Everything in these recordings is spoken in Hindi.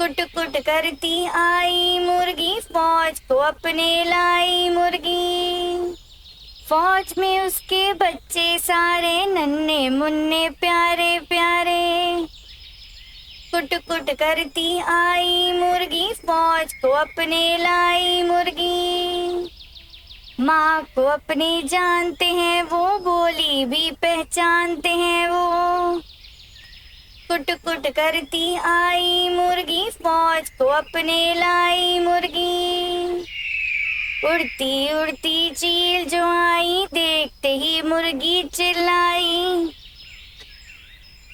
कुट कुट करती आई मुर्गी, फौज को अपने लाई मुर्गी। फौज में उसके बच्चे सारे, नन्हे मुन्ने प्यारे प्यारे। कुट कुट करती आई मुर्गी, फौज को अपने लाई मुर्गी। माँ को अपनी जानते हैं वो, बोली भी पहचानते हैं वो। कुट कुट करती आई मुर्गी, फौज को अपने लाई मुर्गी। उड़ती उड़ती चील जो आई, देखते ही मुर्गी चिल्लाई।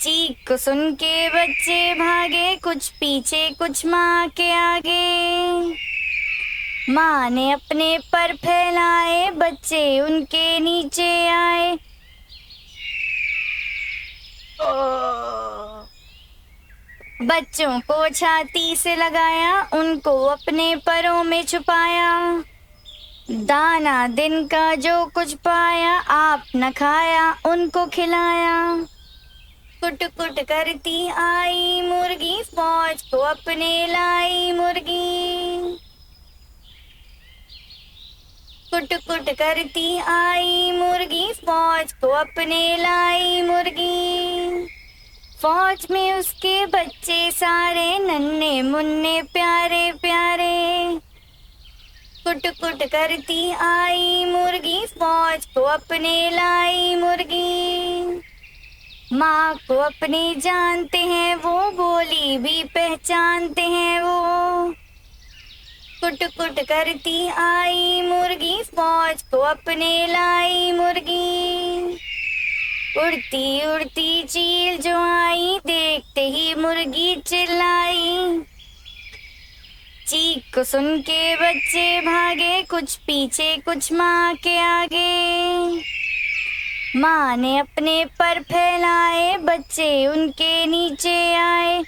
चीख को सुन के बच्चे भागे, कुछ पीछे कुछ माँ के आगे। माँ ने अपने पर फैलाए, बच्चे उनके नीचे आए। बच्चों को छाती से लगाया, उनको अपने परों में छुपाया। दाना दिन का जो कुछ पाया, आप न खाया उनको खिलाया। कुट कुट करती आई मुर्गी, फौज को अपने लाई मुर्गी। कुट कुट करती आई मुर्गी, फौज को अपने लाई मुर्गी। फौज में उसके बच्चे सारे, नन्हे मुन्ने प्यारे प्यारे। कुट कुट करती आई मुर्गी, फौज को अपने लाई मुर्गी। माँ को अपनी जानते हैं वो, बोली भी पहचानते हैं वो। कुट कुट करती आई मुर्गी, फौज को अपने लाई मुर्गी। उड़ती उड़ती चील जो आई, देखते ही मुर्गी चिल्लाई। चीख को सुन के बच्चे भागे, कुछ पीछे कुछ माँ के आगे। माँ ने अपने पर फैलाए, बच्चे उनके नीचे आए।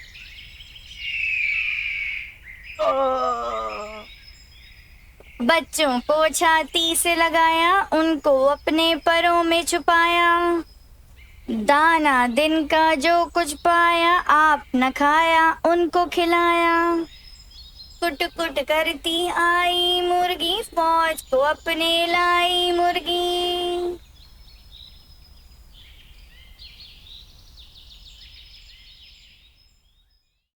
बच्चों को छाती से लगाया, उनको अपने परों में छुपाया। दाना दिन का जो कुछ पाया, आप न खाया उनको खिलाया। कुट कुट करती आई मुर्गी, फौज को अपने लाई मुर्गी।